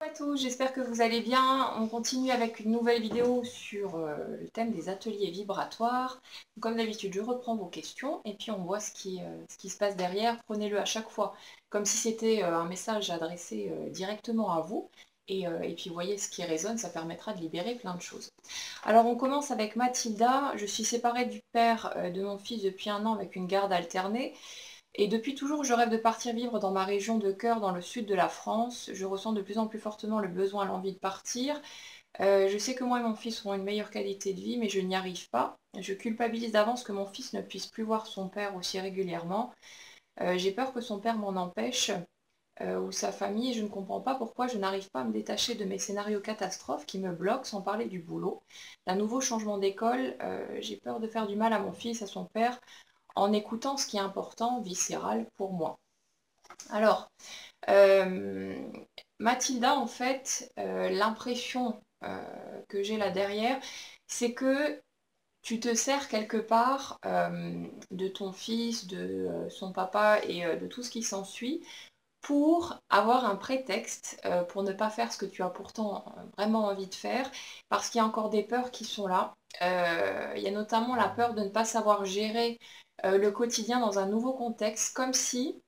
Bonjour à tous, j'espère que vous allez bien. On continue avec une nouvelle vidéo sur le thème des ateliers vibratoires. Comme d'habitude, je reprends vos questions et puis on voit ce qui se passe derrière. Prenez-le à chaque fois comme si c'était un message adressé directement à vous. Et puis voyez ce qui résonne, ça permettra de libérer plein de choses. Alors on commence avec Mathilda. Je suis séparée du père de mon fils depuis 1 an avec une garde alternée. Et depuis toujours, je rêve de partir vivre dans ma région de cœur, dans le sud de la France. Je ressens de plus en plus fortement le besoin, l'envie de partir. Je sais que moi et mon fils auront une meilleure qualité de vie, mais je n'y arrive pas. Je culpabilise d'avance que mon fils ne puisse plus voir son père aussi régulièrement. J'ai peur que son père m'en empêche, ou sa famille, et je ne comprends pas pourquoi je n'arrive pas à me détacher de mes scénarios catastrophes qui me bloquent, sans parler du boulot. D'un nouveau changement d'école, j'ai peur de faire du mal à mon fils, à son père, en écoutant ce qui est important, viscéral pour moi. Alors, euh, Mathilda, en fait, l'impression que j'ai là derrière, c'est que tu te sers quelque part de ton fils, de son papa et de tout ce qui s'ensuit pour avoir un prétexte pour ne pas faire ce que tu as pourtant vraiment envie de faire, parce qu'il y a encore des peurs qui sont là. Il y a notamment la peur de ne pas savoir gérer le quotidien dans un nouveau contexte, comme si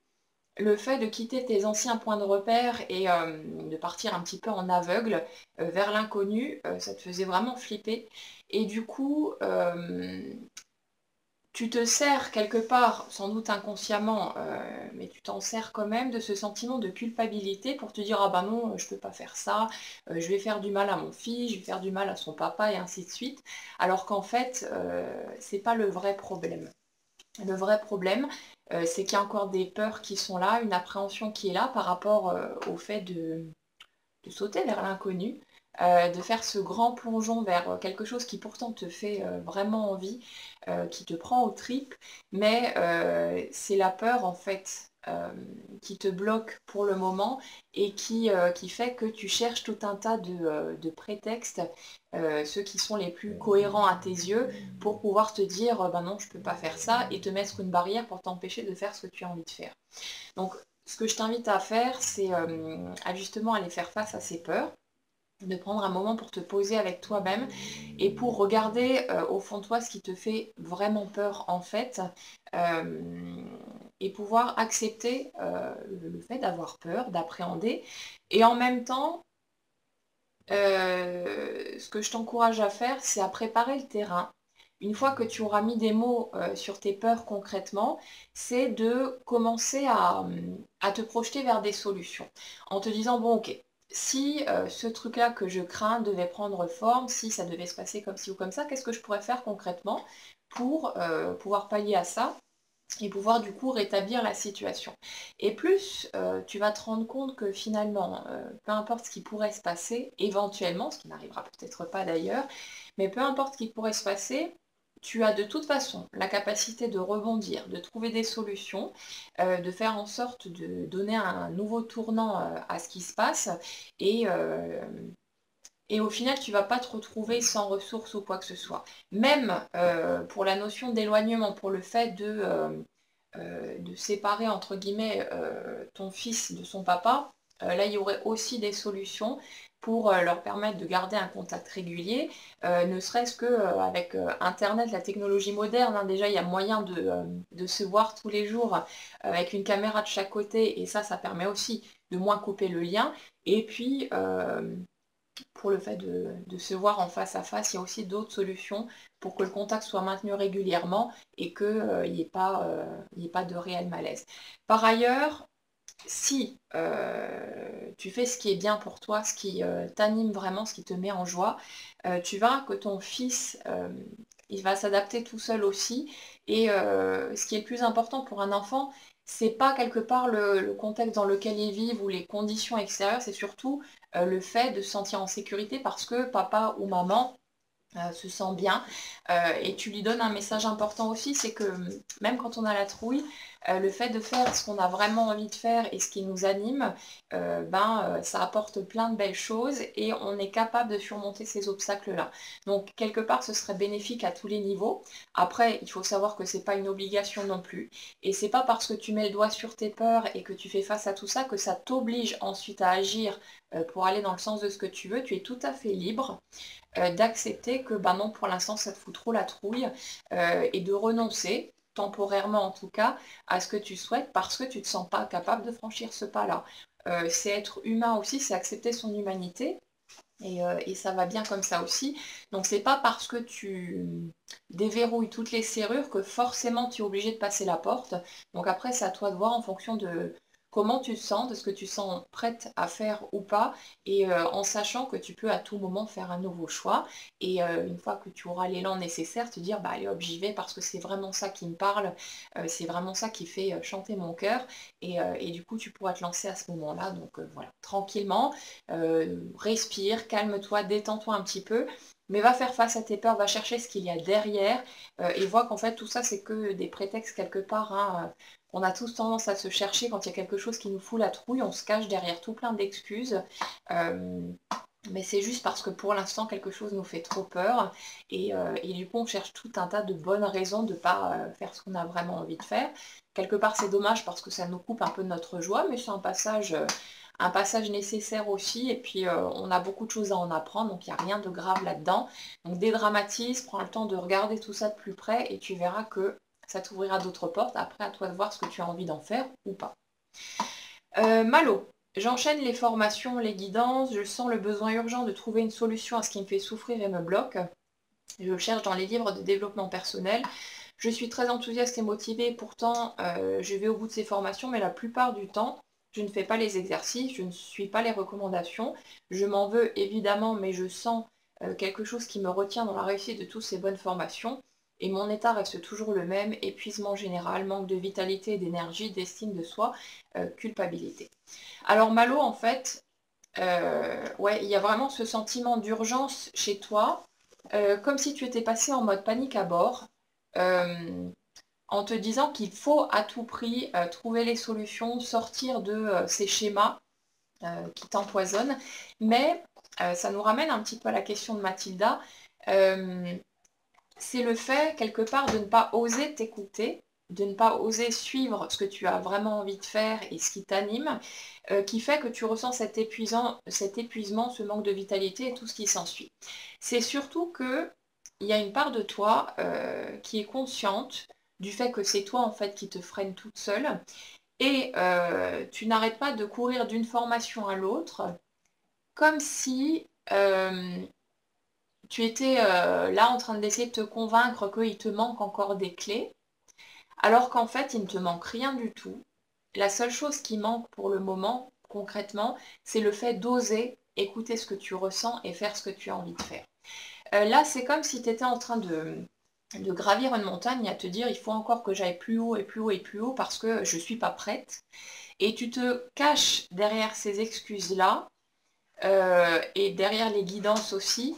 le fait de quitter tes anciens points de repère et de partir un petit peu en aveugle vers l'inconnu, ça te faisait vraiment flipper. Et du coup, tu te sers quelque part, sans doute inconsciemment, mais tu t'en sers quand même de ce sentiment de culpabilité pour te dire ah ben non, je peux pas faire ça, je vais faire du mal à mon fils, je vais faire du mal à son papa et ainsi de suite. Alors qu'en fait, c'est pas le vrai problème. Le vrai problème, c'est qu'il y a encore des peurs qui sont là, une appréhension qui est là par rapport au fait de sauter vers l'inconnu, de faire ce grand plongeon vers quelque chose qui pourtant te fait vraiment envie, qui te prend aux tripes, mais c'est la peur en fait qui te bloque pour le moment et qui fait que tu cherches tout un tas de prétextes, ceux qui sont les plus cohérents à tes yeux, pour pouvoir te dire ben non, je peux pas faire ça, et te mettre une barrière pour t'empêcher de faire ce que tu as envie de faire. Donc ce que je t'invite à faire, c'est à justement aller faire face à ces peurs, de prendre un moment pour te poser avec toi-même et pour regarder au fond de toi ce qui te fait vraiment peur en fait, euh, et pouvoir accepter le fait d'avoir peur, d'appréhender, et en même temps, ce que je t'encourage à faire, c'est à préparer le terrain. Une fois que tu auras mis des mots sur tes peurs concrètement, c'est de commencer à te projeter vers des solutions. En te disant, bon ok, si ce truc-là que je crains devait prendre forme, si ça devait se passer comme ci ou comme ça, qu'est-ce que je pourrais faire concrètement pour pouvoir pallier à ça et pouvoir du coup rétablir la situation. Et plus tu vas te rendre compte que finalement, peu importe ce qui pourrait se passer, éventuellement, ce qui n'arrivera peut-être pas d'ailleurs, mais peu importe ce qui pourrait se passer, tu as de toute façon la capacité de rebondir, de trouver des solutions, de faire en sorte de donner un nouveau tournant à ce qui se passe, et, euh, et au final, tu vas pas te retrouver sans ressources ou quoi que ce soit. Même pour la notion d'éloignement, pour le fait de séparer entre guillemets ton fils de son papa, là il y aurait aussi des solutions pour leur permettre de garder un contact régulier, ne serait-ce que avec Internet, la technologie moderne, hein, déjà il y a moyen de se voir tous les jours avec une caméra de chaque côté, et ça permet aussi de moins couper le lien. Et puis pour le fait de se voir en face à face, il y a aussi d'autres solutions pour que le contact soit maintenu régulièrement et qu'il n'y ait pas de réel malaise. Par ailleurs, si tu fais ce qui est bien pour toi, ce qui t'anime vraiment, ce qui te met en joie, tu verras que ton fils, il va s'adapter tout seul aussi. Et ce qui est le plus important pour un enfant, c'est pas quelque part le contexte dans lequel il vit ou les conditions extérieures, c'est surtout le fait de se sentir en sécurité parce que papa ou maman se sent bien. Et tu lui donnes un message important aussi, c'est que même quand on a la trouille, le fait de faire ce qu'on a vraiment envie de faire et ce qui nous anime, ça apporte plein de belles choses et on est capable de surmonter ces obstacles-là. Donc quelque part, ce serait bénéfique à tous les niveaux. Après, il faut savoir que c'est pas une obligation non plus. Et c'est pas parce que tu mets le doigt sur tes peurs et que tu fais face à tout ça que ça t'oblige ensuite à agir pour aller dans le sens de ce que tu veux. Tu es tout à fait libre d'accepter que non, pour l'instant, ça te fout trop la trouille et de renoncer, temporairement en tout cas, à ce que tu souhaites parce que tu ne te sens pas capable de franchir ce pas-là. C'est être humain aussi, c'est accepter son humanité. Et ça va bien comme ça aussi. Donc c'est pas parce que tu déverrouilles toutes les serrures que forcément tu es obligé de passer la porte. Donc après c'est à toi de voir en fonction de comment tu te sens, de ce que tu sens prête à faire ou pas, et en sachant que tu peux à tout moment faire un nouveau choix. Et une fois que tu auras l'élan nécessaire, te dire allez hop j'y vais parce que c'est vraiment ça qui me parle, c'est vraiment ça qui fait chanter mon cœur. Et du coup tu pourras te lancer à ce moment-là. Donc voilà, tranquillement. Respire, calme-toi, détends-toi un petit peu, mais va faire face à tes peurs, va chercher ce qu'il y a derrière et vois qu'en fait tout ça c'est que des prétextes quelque part. Hein. On a tous tendance à se chercher quand il y a quelque chose qui nous fout la trouille, on se cache derrière tout plein d'excuses. Mais c'est juste parce que pour l'instant quelque chose nous fait trop peur et du coup on cherche tout un tas de bonnes raisons de ne pas faire ce qu'on a vraiment envie de faire. Quelque part c'est dommage parce que ça nous coupe un peu de notre joie, mais c'est un passage nécessaire aussi, et puis on a beaucoup de choses à en apprendre, donc il n'y a rien de grave là-dedans. Donc dédramatise, prends le temps de regarder tout ça de plus près, et tu verras que ça t'ouvrira d'autres portes. Après, à toi de voir ce que tu as envie d'en faire ou pas. Malo, j'enchaîne les formations, les guidances, je sens le besoin urgent de trouver une solution à ce qui me fait souffrir et me bloque. Je cherche dans les livres de développement personnel. Je suis très enthousiaste et motivée, pourtant je vais au bout de ces formations, mais la plupart du temps, je ne fais pas les exercices, je ne suis pas les recommandations. Je m'en veux évidemment, mais je sens quelque chose qui me retient dans la réussite de toutes ces bonnes formations. Et mon état reste toujours le même, épuisement général, manque de vitalité, d'énergie, d'estime de soi, culpabilité. Alors Malo, en fait, ouais, il y a vraiment ce sentiment d'urgence chez toi, comme si tu étais passé en mode panique à bord, euh, en te disant qu'il faut à tout prix trouver les solutions, sortir de ces schémas qui t'empoisonnent. Mais ça nous ramène un petit peu à la question de Mathilda. Euh, c'est le fait, quelque part, de ne pas oser t'écouter, de ne pas oser suivre ce que tu as vraiment envie de faire et ce qui t'anime, qui fait que tu ressens cet épuisement, ce manque de vitalité et tout ce qui s'ensuit. C'est surtout que il y a une part de toi qui est consciente du fait que c'est toi en fait qui te freine toute seule et tu n'arrêtes pas de courir d'une formation à l'autre comme si tu étais là en train d'essayer de te convaincre qu'il te manque encore des clés, alors qu'en fait, il ne te manque rien du tout. La seule chose qui manque pour le moment, concrètement, c'est le fait d'oser écouter ce que tu ressens et faire ce que tu as envie de faire. Là, c'est comme si tu étais en train de gravir une montagne, à te dire il faut encore que j'aille plus haut et plus haut et plus haut parce que je ne suis pas prête. Et tu te caches derrière ces excuses-là et derrière les guidances aussi,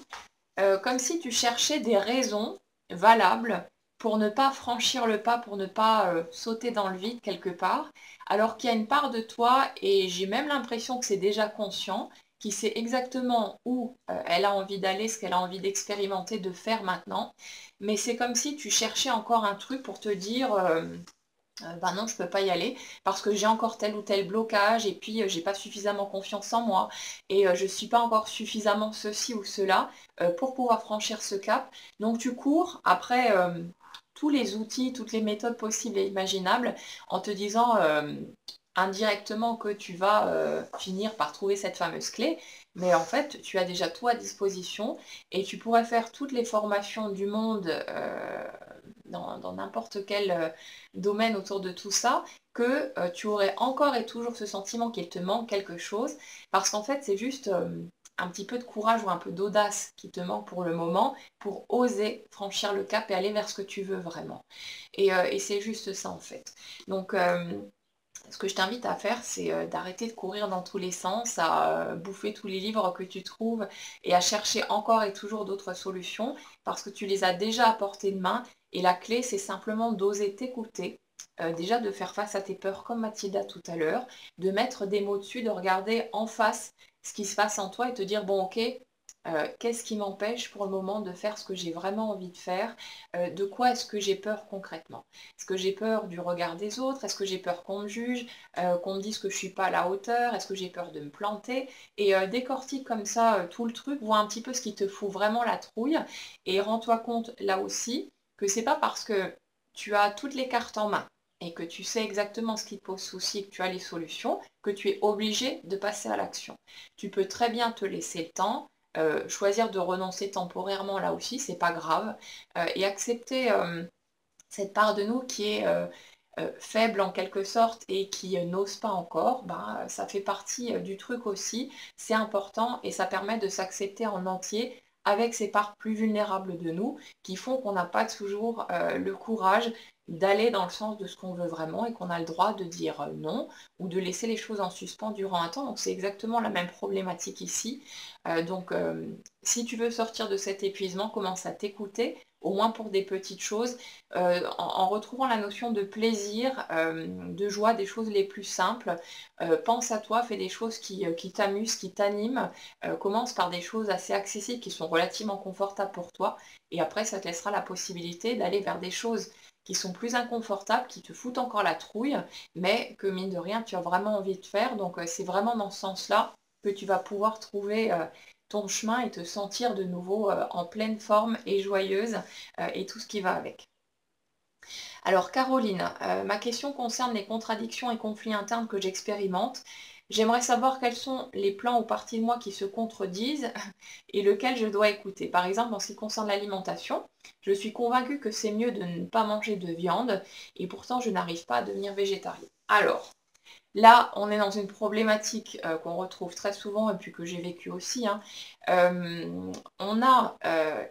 comme si tu cherchais des raisons valables pour ne pas franchir le pas, pour ne pas sauter dans le vide quelque part, alors qu'il y a une part de toi, et j'ai même l'impression que c'est déjà conscient, qui sait exactement où elle a envie d'aller, ce qu'elle a envie d'expérimenter, de faire maintenant. Mais c'est comme si tu cherchais encore un truc pour te dire non, je ne peux pas y aller parce que j'ai encore tel ou tel blocage et puis j'ai pas suffisamment confiance en moi et je ne suis pas encore suffisamment ceci ou cela pour pouvoir franchir ce cap. Donc tu cours après tous les outils, toutes les méthodes possibles et imaginables en te disant indirectement que tu vas finir par trouver cette fameuse clé. Mais en fait, tu as déjà tout à disposition et tu pourrais faire toutes les formations du monde dans n'importe quel domaine autour de tout ça, que tu aurais encore et toujours ce sentiment qu'il te manque quelque chose, parce qu'en fait c'est juste un petit peu de courage ou un peu d'audace qui te manque pour le moment, pour oser franchir le cap et aller vers ce que tu veux vraiment. Et c'est juste ça en fait. Donc ce que je t'invite à faire, c'est d'arrêter de courir dans tous les sens, à bouffer tous les livres que tu trouves et à chercher encore et toujours d'autres solutions parce que tu les as déjà à portée de main. Et la clé, c'est simplement d'oser t'écouter déjà de faire face à tes peurs comme Mathilda tout à l'heure, de mettre des mots dessus, de regarder en face ce qui se passe en toi et te dire, bon ok, qu'est-ce qui m'empêche pour le moment de faire ce que j'ai vraiment envie de faire? De quoi est-ce que j'ai peur concrètement? Est-ce que j'ai peur du regard des autres? Est-ce que j'ai peur qu'on me juge, qu'on me dise que je ne suis pas à la hauteur? Est-ce que j'ai peur de me planter? Et décortique comme ça tout le truc, vois un petit peu ce qui te fout vraiment la trouille et rends-toi compte là aussi que c'est pas parce que tu as toutes les cartes en main et que tu sais exactement ce qui te pose souci et que tu as les solutions, que tu es obligé de passer à l'action. Tu peux très bien te laisser le temps, choisir de renoncer temporairement là aussi, c'est pas grave, et accepter cette part de nous qui est faible en quelque sorte et qui n'ose pas encore, ben, ça fait partie du truc aussi, c'est important et ça permet de s'accepter en entier avec ces parts plus vulnérables de nous qui font qu'on n'a pas toujours le courage d'aller dans le sens de ce qu'on veut vraiment et qu'on a le droit de dire non ou de laisser les choses en suspens durant un temps. Donc c'est exactement la même problématique ici. Donc si tu veux sortir de cet épuisement, commence à t'écouter, au moins pour des petites choses, en retrouvant la notion de plaisir, de joie, des choses les plus simples. Pense à toi, fais des choses qui t'amusent, qui t'animent. Commence par des choses assez accessibles qui sont relativement confortables pour toi. Et après, ça te laissera la possibilité d'aller vers des choses qui sont plus inconfortables, qui te foutent encore la trouille, mais que mine de rien, tu as vraiment envie de faire. Donc c'est vraiment dans ce sens-là que tu vas pouvoir trouver ton chemin et te sentir de nouveau en pleine forme et joyeuse et tout ce qui va avec. Alors Caroline, ma question concerne les contradictions et conflits internes que j'expérimente. J'aimerais savoir quels sont les plans ou parties de moi qui se contredisent et lequel je dois écouter. Par exemple, en ce qui concerne l'alimentation, je suis convaincue que c'est mieux de ne pas manger de viande et pourtant je n'arrive pas à devenir végétarienne. Alors, là, on est dans une problématique qu'on retrouve très souvent et puis que j'ai vécu aussi, hein. On a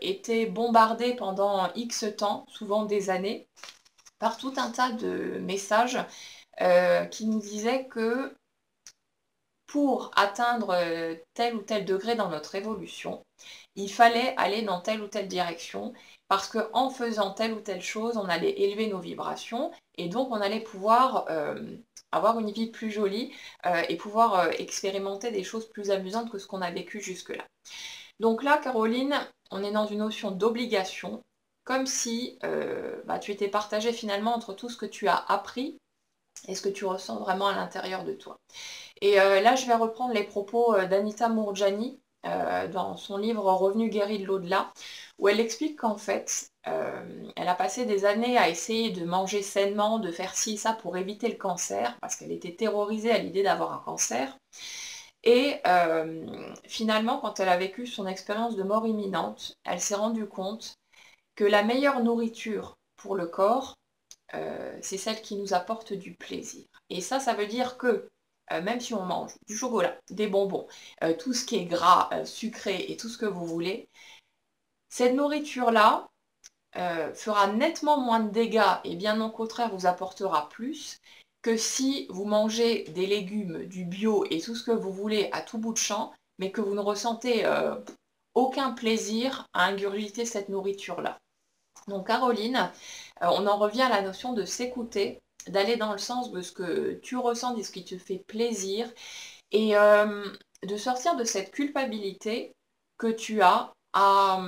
été bombardé pendant X temps, souvent des années, par tout un tas de messages qui nous disaient que pour atteindre tel ou tel degré dans notre évolution, il fallait aller dans telle ou telle direction parce qu'en faisant telle ou telle chose, on allait élever nos vibrations et donc on allait pouvoir avoir une vie plus jolie et pouvoir expérimenter des choses plus amusantes que ce qu'on a vécu jusque-là. Donc là, Caroline, on est dans une notion d'obligation, comme si tu étais partagée finalement entre tout ce que tu as appris et ce que tu ressens vraiment à l'intérieur de toi. Et là, je vais reprendre les propos d'Anita Mourjani dans son livre Revenu guéri de l'au-delà, où elle explique qu'en fait, elle a passé des années à essayer de manger sainement, de faire ci, ça pour éviter le cancer, parce qu'elle était terrorisée à l'idée d'avoir un cancer. Et finalement, quand elle a vécu son expérience de mort imminente, elle s'est rendue compte que la meilleure nourriture pour le corps, c'est celle qui nous apporte du plaisir. Et ça veut dire que même si on mange du chocolat, des bonbons, tout ce qui est gras, sucré et tout ce que vous voulez, cette nourriture-là fera nettement moins de dégâts et bien au contraire vous apportera plus que si vous mangez des légumes, du bio et tout ce que vous voulez à tout bout de champ, mais que vous ne ressentez aucun plaisir à ingurgiter cette nourriture-là. Donc Caroline, on en revient à la notion de s'écouter, d'aller dans le sens de ce que tu ressens, de ce qui te fait plaisir, et de sortir de cette culpabilité que tu as à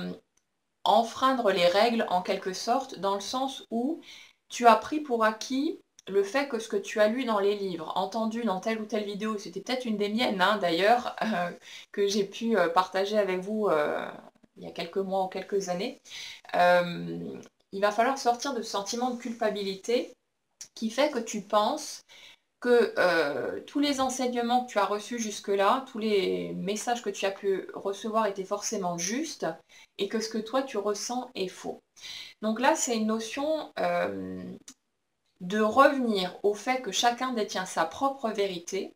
enfreindre les règles en quelque sorte, dans le sens où tu as pris pour acquis le fait que ce que tu as lu dans les livres, entendu dans telle ou telle vidéo, c'était peut-être une des miennes d'ailleurs, que j'ai pu partager avec vous il y a quelques mois ou quelques années, il va falloir sortir de ce sentiment de culpabilité qui fait que tu penses que tous les enseignements que tu as reçus jusque-là, tous les messages que tu as pu recevoir étaient forcément justes et que ce que toi tu ressens est faux. Donc là, c'est une notion de revenir au fait que chacun détient sa propre vérité,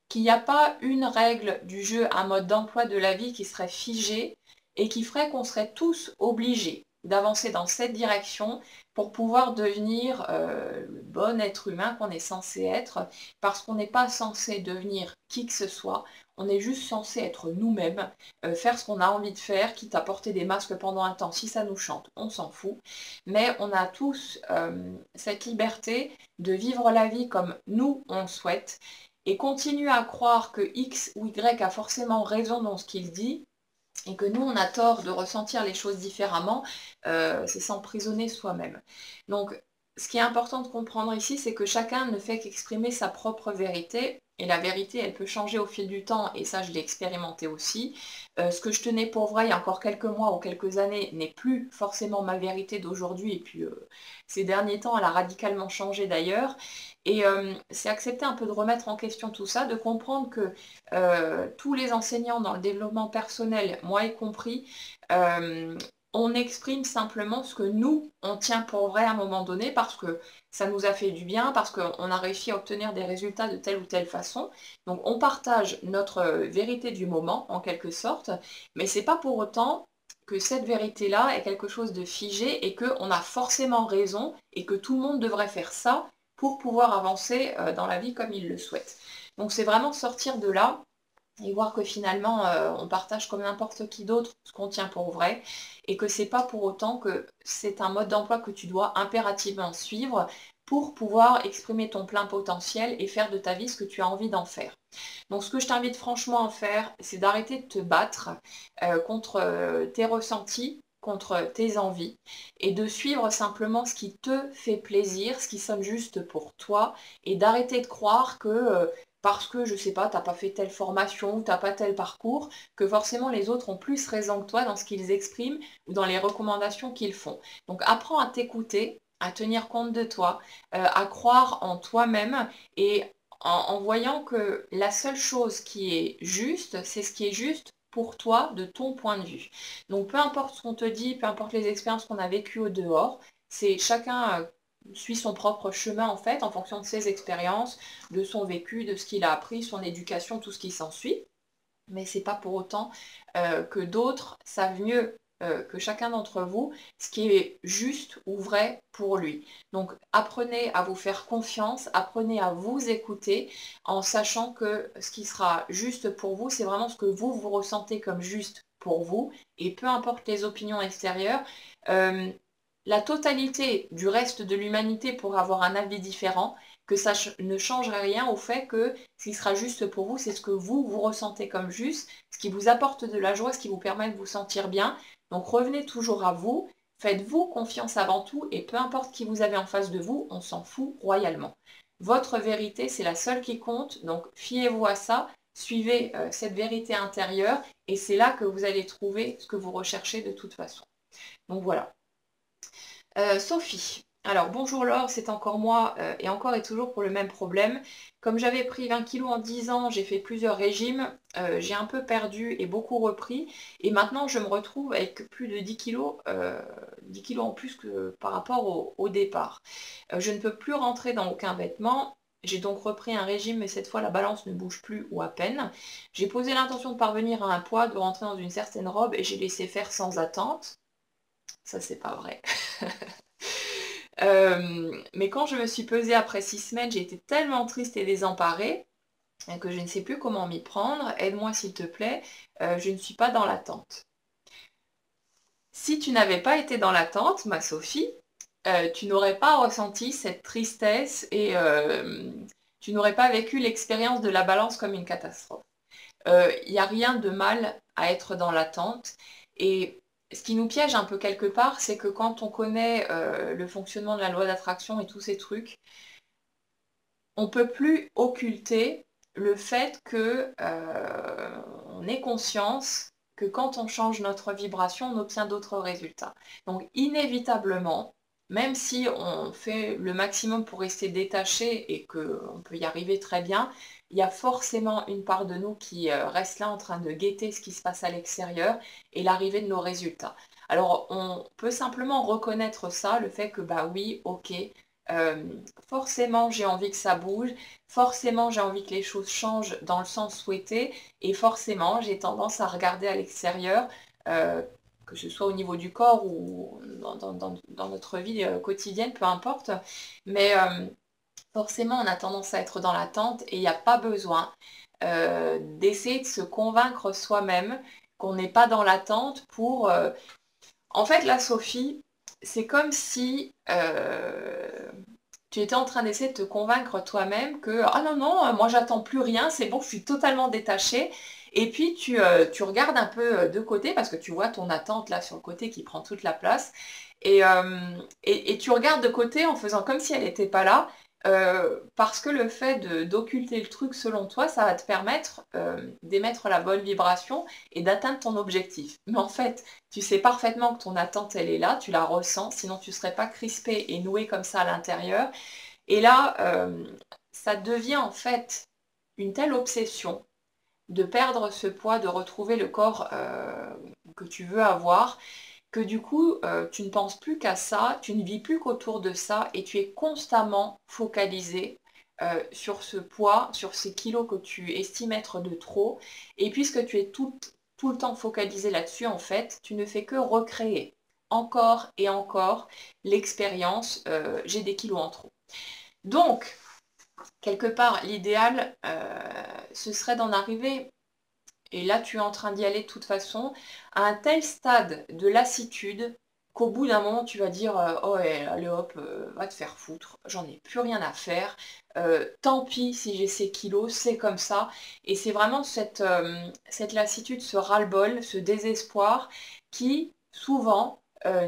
qu'il n'y a pas une règle du jeu, un mode d'emploi de la vie qui serait figé et qui ferait qu'on serait tous obligés d'avancer dans cette direction pour pouvoir devenir le bon être humain qu'on est censé être, parce qu'on n'est pas censé devenir qui que ce soit, On est juste censé être nous-mêmes, faire ce qu'on a envie de faire, quitte à porter des masques pendant un temps si ça nous chante, on s'en fout. Mais on a tous cette liberté de vivre la vie comme nous on le souhaite et continuer à croire que X ou Y a forcément raison dans ce qu'il dit et que nous on a tort de ressentir les choses différemment, c'est s'emprisonner soi-même. Donc ce qui est important de comprendre ici, c'est que chacun ne fait qu'exprimer sa propre vérité. Et la vérité, elle peut changer au fil du temps, et ça, je l'ai expérimenté aussi. Ce que je tenais pour vrai il y a encore quelques mois ou quelques années n'est plus forcément ma vérité d'aujourd'hui. Et puis, ces derniers temps, elle a radicalement changé d'ailleurs. Et c'est accepter un peu de remettre en question tout ça, de comprendre que tous les enseignants dans le développement personnel, moi y compris, on exprime simplement ce que nous, on tient pour vrai à un moment donné parce que ça nous a fait du bien, parce qu'on a réussi à obtenir des résultats de telle ou telle façon. Donc on partage notre vérité du moment, en quelque sorte, mais c'est pas pour autant que cette vérité-là est quelque chose de figé et qu'on a forcément raison et que tout le monde devrait faire ça pour pouvoir avancer dans la vie comme il le souhaite. Donc c'est vraiment sortir de là et voir que finalement on partage comme n'importe qui d'autre ce qu'on tient pour vrai et que c'est pas pour autant que c'est un mode d'emploi que tu dois impérativement suivre pour pouvoir exprimer ton plein potentiel et faire de ta vie ce que tu as envie d'en faire. Donc ce que je t'invite franchement à faire, c'est d'arrêter de te battre contre tes ressentis, contre tes envies, et de suivre simplement ce qui te fait plaisir, ce qui sonne juste pour toi, et d'arrêter de croire que parce que, je sais pas, t'as pas fait telle formation ou t'as pas tel parcours, que forcément les autres ont plus raison que toi dans ce qu'ils expriment ou dans les recommandations qu'ils font. Donc apprends à t'écouter, à tenir compte de toi, à croire en toi-même et en voyant que la seule chose qui est juste, c'est ce qui est juste pour toi de ton point de vue. Donc peu importe ce qu'on te dit, peu importe les expériences qu'on a vécues au dehors, c'est chacun suit son propre chemin en fait en fonction de ses expériences, de son vécu, de ce qu'il a appris, son éducation, tout ce qui s'ensuit. Mais c'est pas pour autant que d'autres savent mieux que chacun d'entre vous ce qui est juste ou vrai pour lui. Donc apprenez à vous faire confiance, apprenez à vous écouter en sachant que ce qui sera juste pour vous, c'est vraiment ce que vous ressentez comme juste pour vous et peu importe les opinions extérieures. euh, la totalité du reste de l'humanité pourra avoir un avis différent, que ça ne changerait rien au fait que ce qui sera juste pour vous, c'est ce que vous ressentez comme juste, ce qui vous apporte de la joie, ce qui vous permet de vous sentir bien. Donc revenez toujours à vous, faites-vous confiance avant tout, et peu importe qui vous avez en face de vous, on s'en fout royalement. Votre vérité, c'est la seule qui compte, donc fiez-vous à ça, suivez cette vérité intérieure, et c'est là que vous allez trouver ce que vous recherchez de toute façon. Donc voilà. Sophie. Alors bonjour Laure, c'est encore moi et encore et toujours pour le même problème. Comme j'avais pris 20 kilos en 10 ans, j'ai fait plusieurs régimes, j'ai un peu perdu et beaucoup repris. Et maintenant je me retrouve avec plus de 10 kilos, 10 kilos en plus que par rapport au départ. Je ne peux plus rentrer dans aucun vêtement. J'ai donc repris un régime, mais cette fois la balance ne bouge plus ou à peine. J'ai posé l'intention de parvenir à un poids, de rentrer dans une certaine robe et j'ai laissé faire sans attente. Ça, c'est pas vrai. Mais quand je me suis pesée après 6 semaines, j'ai été tellement triste et désemparée que je ne sais plus comment m'y prendre. Aide-moi s'il te plaît, je ne suis pas dans l'attente. Si tu n'avais pas été dans l'attente, ma Sophie, tu n'aurais pas ressenti cette tristesse et tu n'aurais pas vécu l'expérience de la balance comme une catastrophe. Il n'y a rien de mal à être dans l'attente. Et ce qui nous piège un peu quelque part, c'est que quand on connaît le fonctionnement de la loi d'attraction et tous ces trucs, on ne peut plus occulter le fait que on ait conscience que quand on change notre vibration, on obtient d'autres résultats. Donc inévitablement, même si on fait le maximum pour rester détaché et qu'on peut y arriver très bien, il y a forcément une part de nous qui reste là en train de guetter ce qui se passe à l'extérieur et l'arrivée de nos résultats. Alors on peut simplement reconnaître ça, le fait que bah oui, ok, euh, forcément j'ai envie que ça bouge, forcément j'ai envie que les choses changent dans le sens souhaité et forcément j'ai tendance à regarder à l'extérieur, que ce soit au niveau du corps ou dans notre vie quotidienne, peu importe, mais forcément on a tendance à être dans l'attente et il n'y a pas besoin. d'essayer de se convaincre soi-même qu'on n'est pas dans l'attente pour... En fait, là, Sophie, c'est comme si tu étais en train d'essayer de te convaincre toi-même que ah non, non, moi j'attends plus rien, c'est bon, je suis totalement détachée. Et puis tu regardes un peu de côté parce que tu vois ton attente là sur le côté qui prend toute la place. Et tu regardes de côté en faisant comme si elle n'était pas là. Parce que le fait d'occulter le truc selon toi, ça va te permettre d'émettre la bonne vibration et d'atteindre ton objectif. Mais en fait, tu sais parfaitement que ton attente, elle est là, tu la ressens, sinon tu ne serais pas crispé et noué comme ça à l'intérieur. Et là, ça devient en fait une telle obsession de perdre ce poids, de retrouver le corps que tu veux avoir, que du coup, tu ne penses plus qu'à ça, tu ne vis plus qu'autour de ça et tu es constamment focalisé sur ce poids, sur ces kilos que tu estimes être de trop. Et puisque tu es tout le temps focalisé là-dessus, en fait, tu ne fais que recréer encore et encore l'expérience j'ai des kilos en trop. Donc, quelque part, l'idéal, ce serait d'en arriver, et là tu es en train d'y aller de toute façon, à un tel stade de lassitude qu'au bout d'un moment tu vas dire oh ouais, allez hop, va te faire foutre, j'en ai plus rien à faire, tant pis si j'ai ces kilos, c'est comme ça. Et c'est vraiment cette lassitude, ce ras-le-bol, ce désespoir qui souvent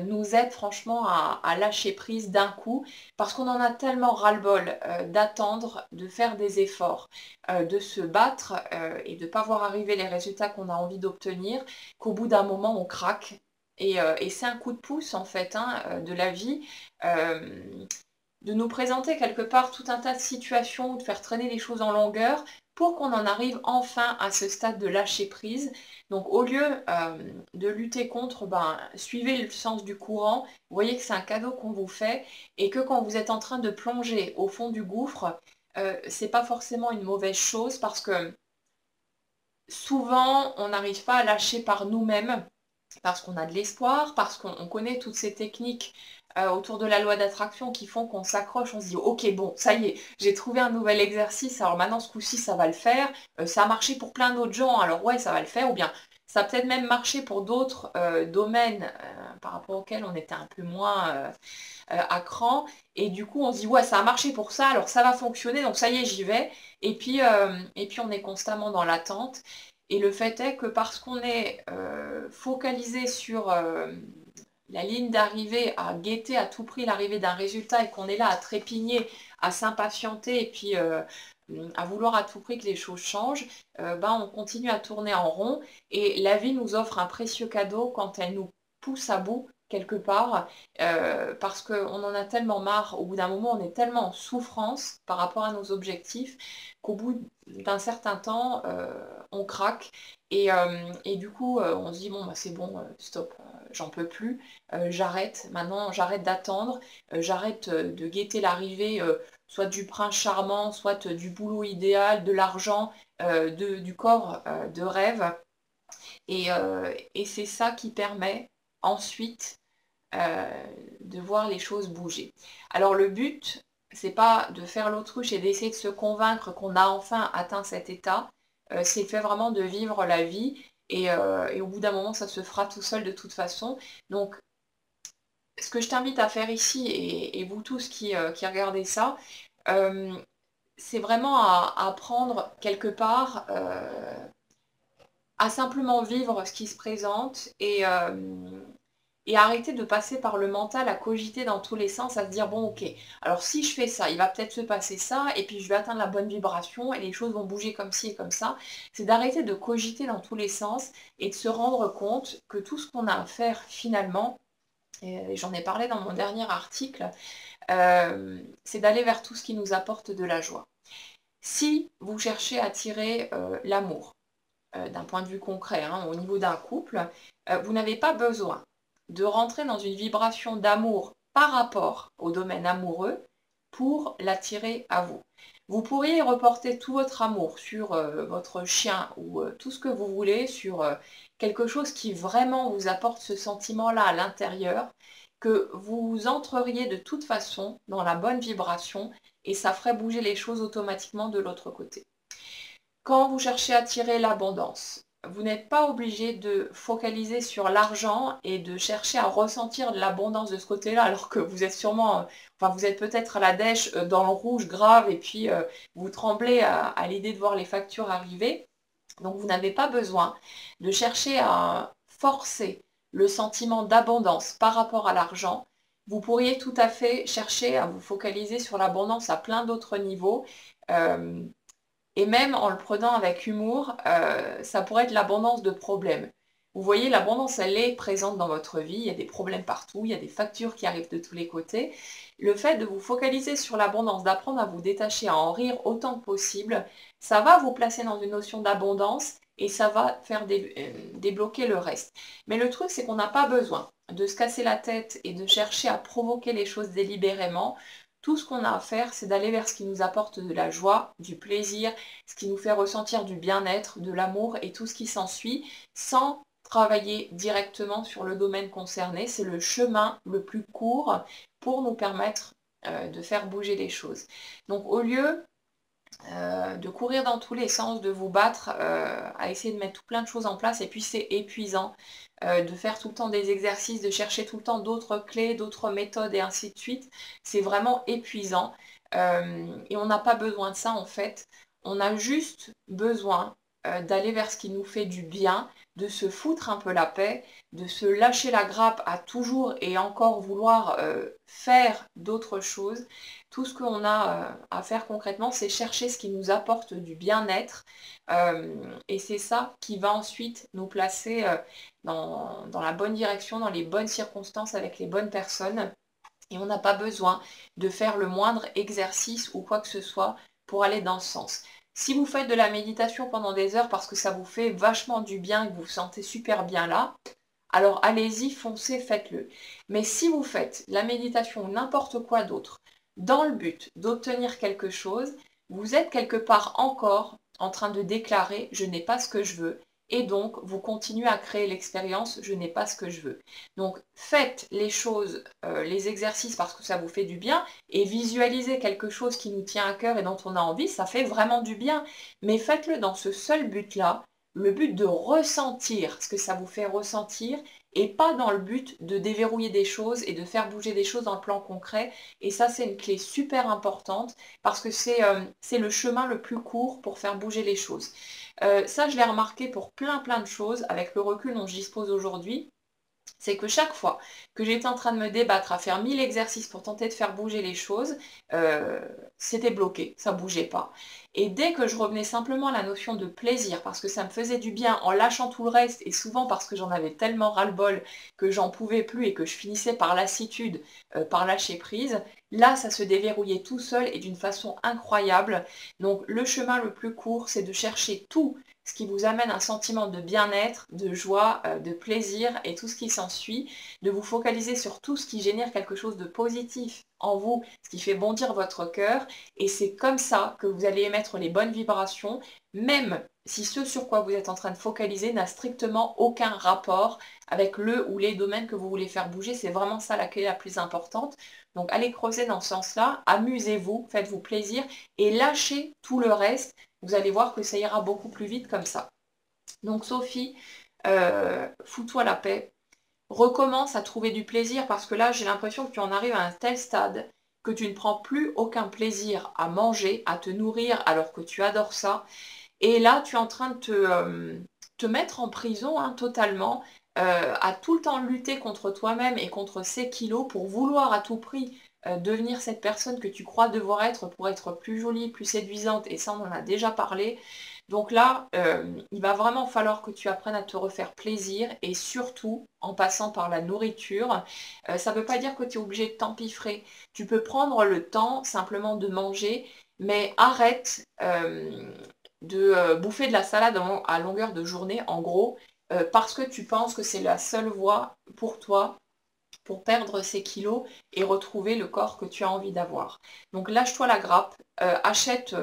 nous aide franchement à lâcher prise d'un coup, parce qu'on en a tellement ras-le-bol d'attendre, de faire des efforts, de se battre et de ne pas voir arriver les résultats qu'on a envie d'obtenir, qu'au bout d'un moment on craque. Et c'est un coup de pouce en fait hein, de la vie, de nous présenter quelque part tout un tas de situations, de faire traîner les choses en longueur pour qu'on en arrive enfin à ce stade de lâcher prise. Donc au lieu de lutter contre, suivez le sens du courant, vous voyez que c'est un cadeau qu'on vous fait et que quand vous êtes en train de plonger au fond du gouffre, c'est pas forcément une mauvaise chose parce que souvent on n'arrive pas à lâcher par nous-mêmes parce qu'on a de l'espoir, parce qu'on connaît toutes ces techniques autour de la loi d'attraction qui font qu'on s'accroche, on se dit ok bon ça y est, j'ai trouvé un nouvel exercice, alors maintenant ce coup-ci ça va le faire, ça a marché pour plein d'autres gens, alors ouais ça va le faire, ou bien ça a peut-être même marché pour d'autres domaines par rapport auxquels on était un peu moins à cran, et du coup on se dit ouais ça a marché pour ça, alors ça va fonctionner, donc ça y est j'y vais, et puis on est constamment dans l'attente. Et le fait est que parce qu'on est focalisé sur la ligne d'arrivée, à guetter à tout prix l'arrivée d'un résultat et qu'on est là à trépigner, à s'impatienter et puis à vouloir à tout prix que les choses changent, on continue à tourner en rond et la vie nous offre un précieux cadeau quand elle nous pousse à bout quelque part, parce qu'on en a tellement marre, au bout d'un moment on est tellement en souffrance par rapport à nos objectifs qu'au bout d'un certain temps on craque et du coup on se dit bon c'est bon, stop, j'en peux plus, j'arrête maintenant, j'arrête d'attendre, j'arrête de guetter l'arrivée soit du prince charmant, soit du boulot idéal, de l'argent, du corps de rêve. Et c'est ça qui permet ensuite de voir les choses bouger. Alors le but, c'est pas de faire l'autruche et d'essayer de se convaincre qu'on a enfin atteint cet état, c'est le fait vraiment de vivre la vie et au bout d'un moment ça se fera tout seul de toute façon. Donc ce que je t'invite à faire ici et vous tous qui regardez ça, c'est vraiment à apprendre quelque part à simplement vivre ce qui se présente et arrêter de passer par le mental à cogiter dans tous les sens, à se dire bon ok, alors si je fais ça, il va peut-être se passer ça, et puis je vais atteindre la bonne vibration, et les choses vont bouger comme ci et comme ça. C'est d'arrêter de cogiter dans tous les sens et de se rendre compte que tout ce qu'on a à faire finalement, et j'en ai parlé dans mon dernier article, c'est d'aller vers tout ce qui nous apporte de la joie. Si vous cherchez à attirer l'amour, d'un point de vue concret, hein, au niveau d'un couple, vous n'avez pas besoin de rentrer dans une vibration d'amour par rapport au domaine amoureux pour l'attirer à vous. Vous pourriez reporter tout votre amour sur votre chien ou tout ce que vous voulez, sur quelque chose qui vraiment vous apporte ce sentiment-là à l'intérieur, que vous entreriez de toute façon dans la bonne vibration et ça ferait bouger les choses automatiquement de l'autre côté. Quand vous cherchez à attirer l'abondance, vous n'êtes pas obligé de focaliser sur l'argent et de chercher à ressentir de l'abondance de ce côté-là, alors que vous êtes sûrement, enfin vous êtes peut-être à la dèche dans le rouge grave et puis vous tremblez à l'idée de voir les factures arriver. Donc vous n'avez pas besoin de chercher à forcer le sentiment d'abondance par rapport à l'argent. Vous pourriez tout à fait chercher à vous focaliser sur l'abondance à plein d'autres niveaux. Euh, et même en le prenant avec humour, ça pourrait être l'abondance de problèmes. Vous voyez, l'abondance, elle est présente dans votre vie, il y a des problèmes partout, il y a des factures qui arrivent de tous les côtés. Le fait de vous focaliser sur l'abondance, d'apprendre à vous détacher, à en rire autant que possible, ça va vous placer dans une notion d'abondance et ça va faire débloquer le reste. Mais le truc, c'est qu'on n'a pas besoin de se casser la tête et de chercher à provoquer les choses délibérément. Tout ce qu'on a à faire, c'est d'aller vers ce qui nous apporte de la joie, du plaisir, ce qui nous fait ressentir du bien-être, de l'amour et tout ce qui s'ensuit, sans travailler directement sur le domaine concerné. C'est le chemin le plus court pour nous permettre de faire bouger les choses. Donc au lieu de courir dans tous les sens, de vous battre, à essayer de mettre tout plein de choses en place, et puis c'est épuisant de faire tout le temps des exercices, de chercher tout le temps d'autres clés, d'autres méthodes et ainsi de suite. C'est vraiment épuisant et on n'a pas besoin de ça en fait. On a juste besoin d'aller vers ce qui nous fait du bien, de se foutre un peu la paix, de se lâcher la grappe à toujours et encore vouloir faire d'autres choses. Tout ce qu'on a à faire concrètement, c'est chercher ce qui nous apporte du bien-être. Et c'est ça qui va ensuite nous placer dans la bonne direction, dans les bonnes circonstances, avec les bonnes personnes. Et on n'a pas besoin de faire le moindre exercice ou quoi que ce soit pour aller dans ce sens. Si vous faites de la méditation pendant des heures parce que ça vous fait vachement du bien et que vous vous sentez super bien là, alors allez-y, foncez, faites-le. Mais si vous faites la méditation ou n'importe quoi d'autre dans le but d'obtenir quelque chose, vous êtes quelque part encore en train de déclarer je n'ai pas ce que je veux et donc vous continuez à créer l'expérience je n'ai pas ce que je veux. Donc faites les choses, les exercices parce que ça vous fait du bien et visualisez quelque chose qui nous tient à cœur et dont on a envie, ça fait vraiment du bien. Mais faites-le dans ce seul but-là, le but de ressentir ce que ça vous fait ressentir et pas dans le but de déverrouiller des choses et de faire bouger des choses dans le plan concret. Et ça, c'est une clé super importante parce que c'est le chemin le plus court pour faire bouger les choses. Ça, je l'ai remarqué pour plein de choses avec le recul dont je dispose aujourd'hui. C'est que chaque fois que j'étais en train de me débattre à faire 1000 exercices pour tenter de faire bouger les choses, c'était bloqué, ça bougeait pas. Et dès que je revenais simplement à la notion de plaisir, parce que ça me faisait du bien en lâchant tout le reste, et souvent parce que j'en avais tellement ras-le-bol que j'en pouvais plus et que je finissais par lassitude, par lâcher prise, là ça se déverrouillait tout seul et d'une façon incroyable. Donc le chemin le plus court, c'est de chercher tout ce qui vous amène un sentiment de bien-être, de joie, de plaisir et tout ce qui s'ensuit, de vous focaliser sur tout ce qui génère quelque chose de positif en vous, ce qui fait bondir votre cœur, et c'est comme ça que vous allez émettre les bonnes vibrations, même si ce sur quoi vous êtes en train de focaliser n'a strictement aucun rapport avec le ou les domaines que vous voulez faire bouger. C'est vraiment ça la clé la plus importante. Donc allez creuser dans ce sens-là, amusez-vous, faites-vous plaisir et lâchez tout le reste. Vous allez voir que ça ira beaucoup plus vite comme ça. Donc Sophie, fous-toi la paix. Recommence à trouver du plaisir parce que là, j'ai l'impression que tu en arrives à un tel stade que tu ne prends plus aucun plaisir à manger, à te nourrir alors que tu adores ça. Et là, tu es en train de te mettre en prison totalement, à tout le temps lutter contre toi-même et contre ces kilos pour vouloir à tout prix devenir cette personne que tu crois devoir être pour être plus jolie, plus séduisante, et ça on en a déjà parlé. Donc là, il va vraiment falloir que tu apprennes à te refaire plaisir et surtout en passant par la nourriture. Ça ne veut pas dire que tu es obligé de t'empiffrer. Tu peux prendre le temps simplement de manger, mais arrête de bouffer de la salade à longueur de journée, en gros, parce que tu penses que c'est la seule voie pour toi pour perdre ces kilos et retrouver le corps que tu as envie d'avoir. Donc lâche-toi la grappe, achète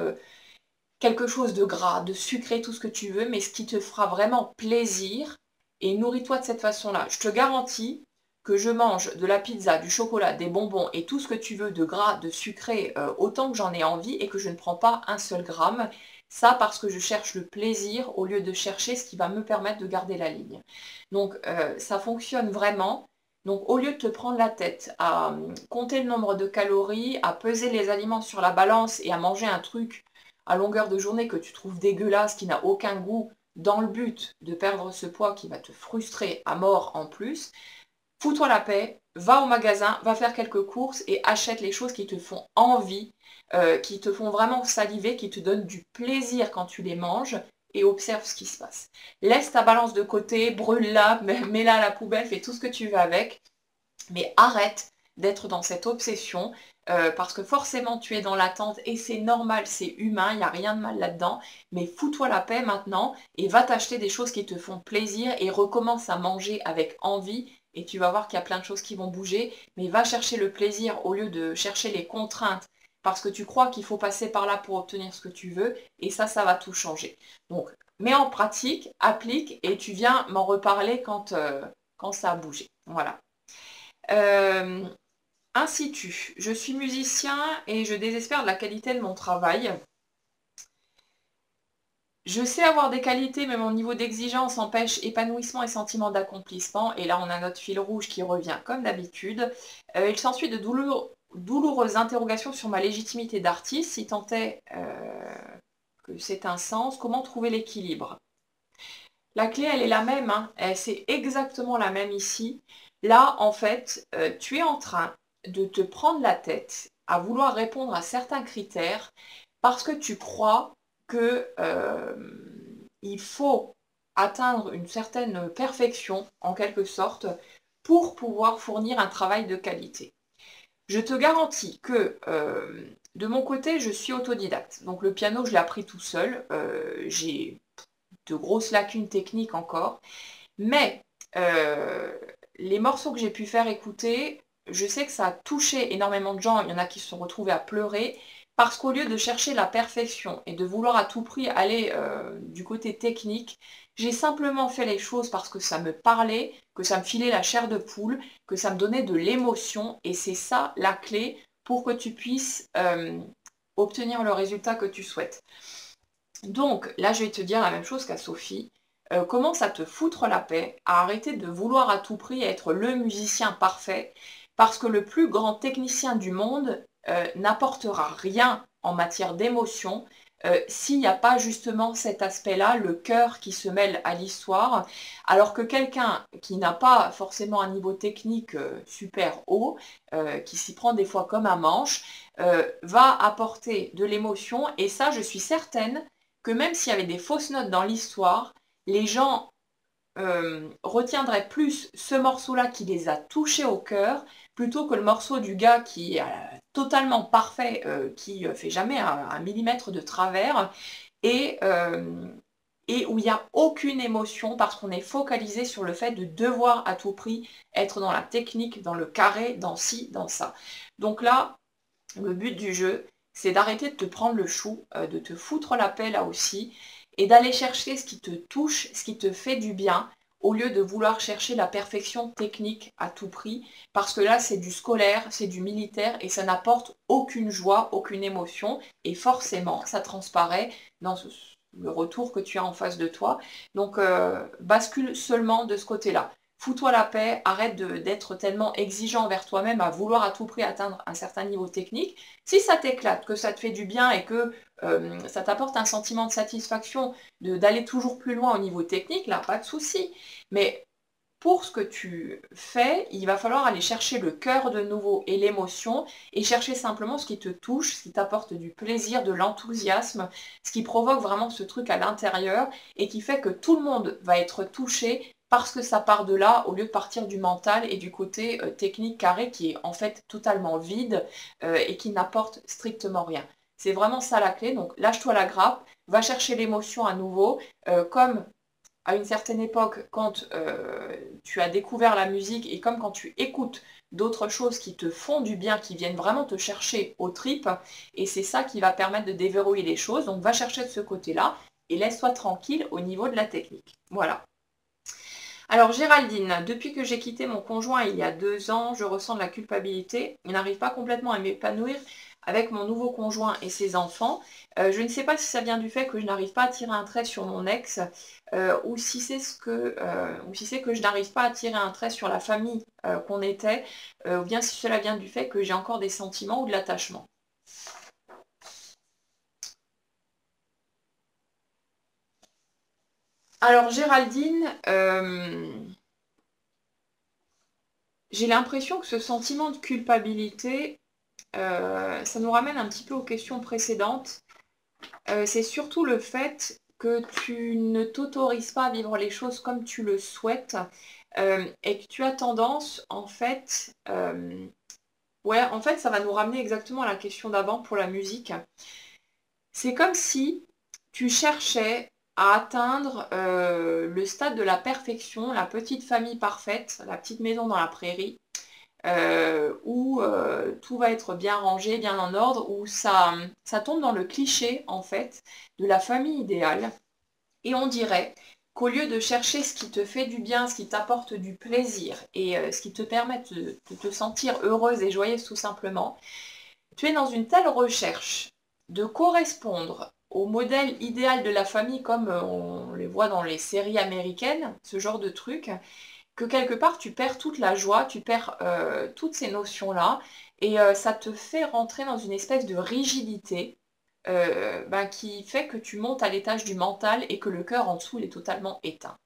quelque chose de gras, de sucré, tout ce que tu veux, mais ce qui te fera vraiment plaisir et nourris-toi de cette façon-là. Je te garantis que je mange de la pizza, du chocolat, des bonbons et tout ce que tu veux de gras, de sucré, autant que j'en ai envie et que je ne prends pas un seul gramme. Ça parce que je cherche le plaisir au lieu de chercher ce qui va me permettre de garder la ligne. Donc ça fonctionne vraiment. Donc au lieu de te prendre la tête à compter le nombre de calories, à peser les aliments sur la balance et à manger un truc à longueur de journée que tu trouves dégueulasse, qui n'a aucun goût, dans le but de perdre ce poids qui va te frustrer à mort en plus, fous-toi la paix, va au magasin, va faire quelques courses et achète les choses qui te font envie, qui te font vraiment saliver, qui te donnent du plaisir quand tu les manges et observe ce qui se passe. Laisse ta balance de côté, brûle-la, mets-la à la poubelle, fais tout ce que tu veux avec, mais arrête d'être dans cette obsession parce que forcément tu es dans l'attente et c'est normal, c'est humain, il n'y a rien de mal là-dedans, mais fous-toi la paix maintenant et va t'acheter des choses qui te font plaisir et recommence à manger avec envie et tu vas voir qu'il y a plein de choses qui vont bouger, mais va chercher le plaisir au lieu de chercher les contraintes parce que tu crois qu'il faut passer par là pour obtenir ce que tu veux et ça va tout changer. Donc mets en pratique, applique et tu viens m'en reparler quand ça a bougé. Voilà. Ainsi tu. Je suis musicien et je désespère de la qualité de mon travail. Je sais avoir des qualités, mais mon niveau d'exigence empêche épanouissement et sentiment d'accomplissement. Et là, on a notre fil rouge qui revient comme d'habitude. Il s'ensuit de douloureuses interrogations sur ma légitimité d'artiste, si tant est que c'est un sens. Comment trouver l'équilibre? La clé, elle est la même, hein. C'est exactement la même ici. Là, en fait, tu es en train de te prendre la tête à vouloir répondre à certains critères parce que tu crois que il faut atteindre une certaine perfection, en quelque sorte, pour pouvoir fournir un travail de qualité. Je te garantis que de mon côté, je suis autodidacte. Donc le piano, je l'ai appris tout seul. J'ai de grosses lacunes techniques encore. Mais les morceaux que j'ai pu faire écouter, je sais que ça a touché énormément de gens. Il y en a qui se sont retrouvés à pleurer parce qu'au lieu de chercher la perfection et de vouloir à tout prix aller du côté technique, j'ai simplement fait les choses parce que ça me parlait, que ça me filait la chair de poule, que ça me donnait de l'émotion. Et c'est ça la clé pour que tu puisses obtenir le résultat que tu souhaites. Donc là, je vais te dire la même chose qu'à Sophie. Commence à te foutre la paix, à arrêter de vouloir à tout prix être le musicien parfait, parce que le plus grand technicien du monde n'apportera rien en matière d'émotion s'il n'y a pas justement cet aspect-là, le cœur qui se mêle à l'histoire, alors que quelqu'un qui n'a pas forcément un niveau technique super haut, qui s'y prend des fois comme un manche, va apporter de l'émotion, et ça, je suis certaine que même s'il y avait des fausses notes dans l'histoire, les gens retiendraient plus ce morceau-là qui les a touchés au cœur, plutôt que le morceau du gars qui est totalement parfait, qui fait jamais un millimètre de travers, et où il n'y a aucune émotion parce qu'on est focalisé sur le fait de devoir à tout prix être dans la technique, dans le carré, dans ci, dans ça. Donc là, le but du jeu, c'est d'arrêter de te prendre le chou, de te foutre la paix là aussi, et d'aller chercher ce qui te touche, ce qui te fait du bien, au lieu de vouloir chercher la perfection technique à tout prix, parce que là c'est du scolaire, c'est du militaire, et ça n'apporte aucune joie, aucune émotion, et forcément ça transparaît dans le retour que tu as en face de toi. Donc bascule seulement de ce côté-là. Fous-toi la paix, arrête d'être tellement exigeant envers toi-même à vouloir à tout prix atteindre un certain niveau technique. Si ça t'éclate, que ça te fait du bien et que ça t'apporte un sentiment de satisfaction d'aller toujours plus loin au niveau technique, là, pas de souci. Mais pour ce que tu fais, il va falloir aller chercher le cœur de nouveau et l'émotion et chercher simplement ce qui te touche, ce qui t'apporte du plaisir, de l'enthousiasme, ce qui provoque vraiment ce truc à l'intérieur et qui fait que tout le monde va être touché parce que ça part de là au lieu de partir du mental et du côté technique carré qui est en fait totalement vide et qui n'apporte strictement rien. C'est vraiment ça la clé, donc lâche-toi la grappe, va chercher l'émotion à nouveau, comme à une certaine époque, quand tu as découvert la musique et comme quand tu écoutes d'autres choses qui te font du bien, qui viennent vraiment te chercher aux tripes, et c'est ça qui va permettre de déverrouiller les choses. Donc va chercher de ce côté-là et laisse-toi tranquille au niveau de la technique. Voilà. Alors Géraldine, depuis que j'ai quitté mon conjoint il y a 2 ans, je ressens de la culpabilité. Il n'arrive pas complètement à m'épanouir avec mon nouveau conjoint et ses enfants. Je ne sais pas si ça vient du fait que je n'arrive pas à tirer un trait sur mon ex, ou si c'est que je n'arrive pas à tirer un trait sur la famille qu'on était, ou bien si cela vient du fait que j'ai encore des sentiments ou de l'attachement. Alors Géraldine, j'ai l'impression que ce sentiment de culpabilité, ça nous ramène un petit peu aux questions précédentes. C'est surtout le fait que tu ne t'autorises pas à vivre les choses comme tu le souhaites, et que tu as tendance, en fait, ouais, en fait, ça va nous ramener exactement à la question d'avant pour la musique. C'est comme si tu cherchais à atteindre le stade de la perfection, la petite famille parfaite, la petite maison dans la prairie, où tout va être bien rangé, bien en ordre, où ça tombe dans le cliché, en fait, de la famille idéale. Et on dirait qu'au lieu de chercher ce qui te fait du bien, ce qui t'apporte du plaisir et ce qui te permet de te sentir heureuse et joyeuse tout simplement, tu es dans une telle recherche de correspondre au modèle idéal de la famille comme on les voit dans les séries américaines, ce genre de truc, que quelque part tu perds toute la joie, tu perds toutes ces notions-là, et ça te fait rentrer dans une espèce de rigidité qui fait que tu montes à l'étage du mental et que le cœur en dessous il est totalement éteint.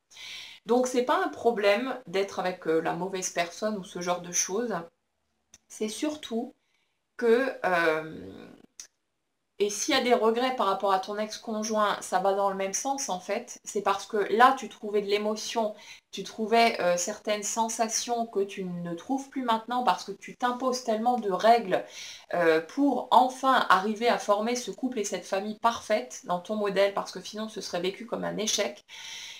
Donc c'est pas un problème d'être avec la mauvaise personne ou ce genre de choses, c'est surtout que et s'il y a des regrets par rapport à ton ex-conjoint, ça va dans le même sens en fait. C'est parce que là, tu trouvais de l'émotion, tu trouvais certaines sensations que tu ne trouves plus maintenant parce que tu t'imposes tellement de règles pour enfin arriver à former ce couple et cette famille parfaite dans ton modèle, parce que sinon ce serait vécu comme un échec.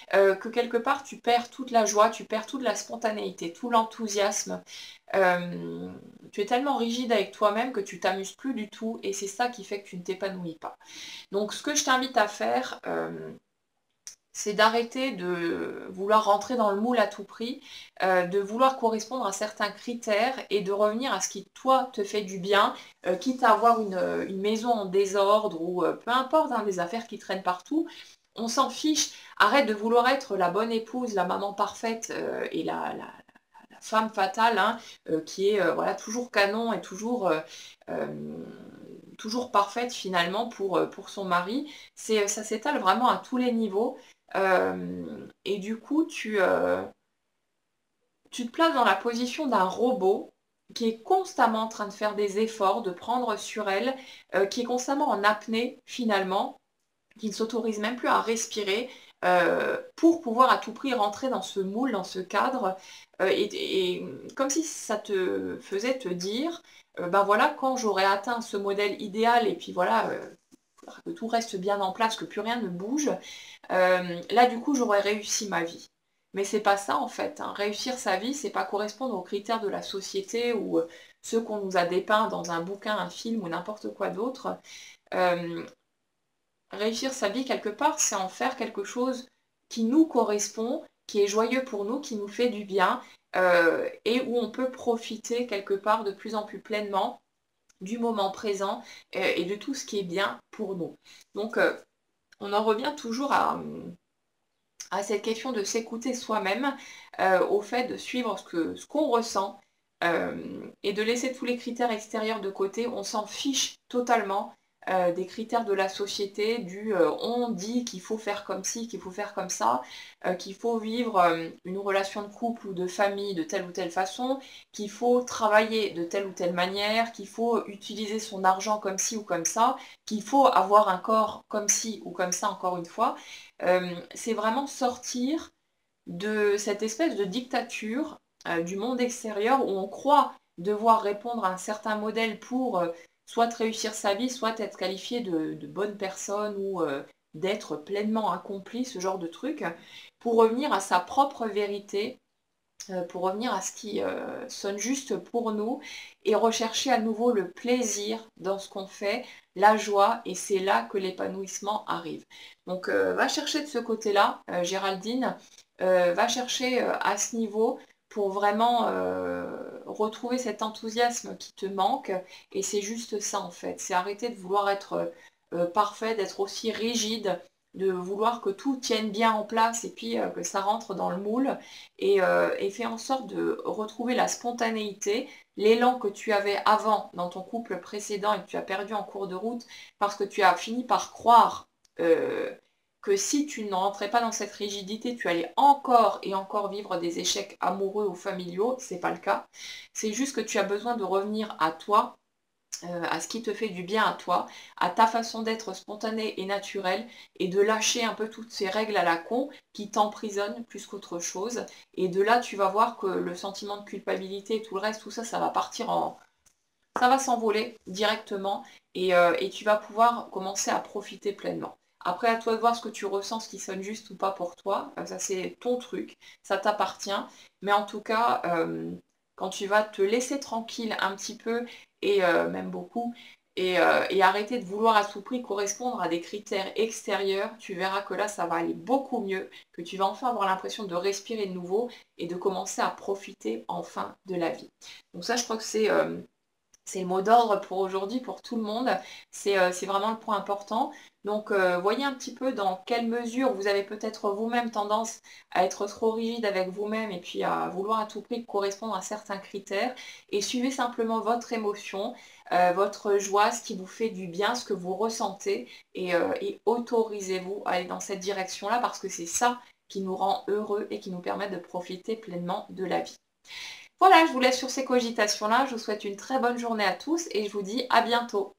Que quelque part tu perds toute la joie, tu perds toute la spontanéité, tout l'enthousiasme. Euh, Tu es tellement rigide avec toi-même que tu t'amuses plus du tout, et c'est ça qui fait que tu ne t'épanouis pas. Donc ce que je t'invite à faire, c'est d'arrêter de vouloir rentrer dans le moule à tout prix, de vouloir correspondre à certains critères et de revenir à ce qui, toi, te fait du bien, quitte à avoir une maison en désordre ou peu importe, hein, des affaires qui traînent partout. On s'en fiche. Arrête de vouloir être la bonne épouse, la maman parfaite et la femme fatale, hein, qui est voilà, toujours canon et euh, toujours parfaite finalement pour son mari. Ça s'étale vraiment à tous les niveaux. Et du coup, tu te places dans la position d'un robot qui est constamment en train de faire des efforts, de prendre sur elle, qui est constamment en apnée finalement, qui ne s'autorise même plus à respirer, pour pouvoir à tout prix rentrer dans ce moule, dans ce cadre, et comme si ça te faisait te dire, ben voilà, quand j'aurai atteint ce modèle idéal, et puis voilà, que tout reste bien en place, que plus rien ne bouge, là du coup j'aurais réussi ma vie. Mais c'est pas ça en fait, hein. Réussir sa vie, c'est pas correspondre aux critères de la société ou ceux qu'on nous a dépeints dans un bouquin, un film ou n'importe quoi d'autre. Euh, Réussir sa vie quelque part, c'est en faire quelque chose qui nous correspond, qui est joyeux pour nous, qui nous fait du bien, et où on peut profiter quelque part de plus en plus pleinement du moment présent et de tout ce qui est bien pour nous. Donc on en revient toujours à cette question de s'écouter soi-même, au fait de suivre ce qu'on ressent, et de laisser tous les critères extérieurs de côté. On s'en fiche totalement des critères de la société, on dit qu'il faut faire comme ci, qu'il faut faire comme ça, qu'il faut vivre une relation de couple ou de famille de telle ou telle façon, qu'il faut travailler de telle ou telle manière, qu'il faut utiliser son argent comme ci ou comme ça, qu'il faut avoir un corps comme ci ou comme ça, encore une fois. C'est vraiment sortir de cette espèce de dictature du monde extérieur où on croit devoir répondre à un certain modèle pour soit réussir sa vie, soit être qualifié de bonne personne ou d'être pleinement accompli, ce genre de truc, pour revenir à sa propre vérité, pour revenir à ce qui sonne juste pour nous et rechercher à nouveau le plaisir dans ce qu'on fait, la joie, et c'est là que l'épanouissement arrive. Donc va chercher de ce côté-là, Géraldine, va chercher à ce niveau pour vraiment retrouver cet enthousiasme qui te manque. Et c'est juste ça en fait. C'est arrêter de vouloir être parfait, d'être aussi rigide, de vouloir que tout tienne bien en place et puis que ça rentre dans le moule. Et fais en sorte de retrouver la spontanéité, l'élan que tu avais avant dans ton couple précédent et que tu as perdu en cours de route parce que tu as fini par croire que si tu ne rentrais pas dans cette rigidité, tu allais encore et encore vivre des échecs amoureux ou familiaux. C'est pas le cas. C'est juste que tu as besoin de revenir à toi, à ce qui te fait du bien à toi, à ta façon d'être spontanée et naturelle, et de lâcher un peu toutes ces règles à la con qui t'emprisonnent plus qu'autre chose. Et de là, tu vas voir que le sentiment de culpabilité et tout le reste, tout ça, ça va partir en... Ça va s'envoler directement et tu vas pouvoir commencer à profiter pleinement. Après, à toi de voir ce que tu ressens, ce qui sonne juste ou pas pour toi. Ça, c'est ton truc, ça t'appartient. Mais en tout cas, quand tu vas te laisser tranquille un petit peu, et même beaucoup, et arrêter de vouloir à tout prix correspondre à des critères extérieurs, tu verras que là, ça va aller beaucoup mieux, que tu vas enfin avoir l'impression de respirer de nouveau et de commencer à profiter enfin de la vie. Donc ça, je crois que c'est le mot d'ordre pour aujourd'hui, pour tout le monde. C'est vraiment le point important. Donc, voyez un petit peu dans quelle mesure vous avez peut-être vous-même tendance à être trop rigide avec vous-même et puis à vouloir à tout prix correspondre à certains critères. Et suivez simplement votre émotion, votre joie, ce qui vous fait du bien, ce que vous ressentez. Et autorisez-vous à aller dans cette direction-là parce que c'est ça qui nous rend heureux et qui nous permet de profiter pleinement de la vie. Voilà, je vous laisse sur ces cogitations-là. Je vous souhaite une très bonne journée à tous et je vous dis à bientôt.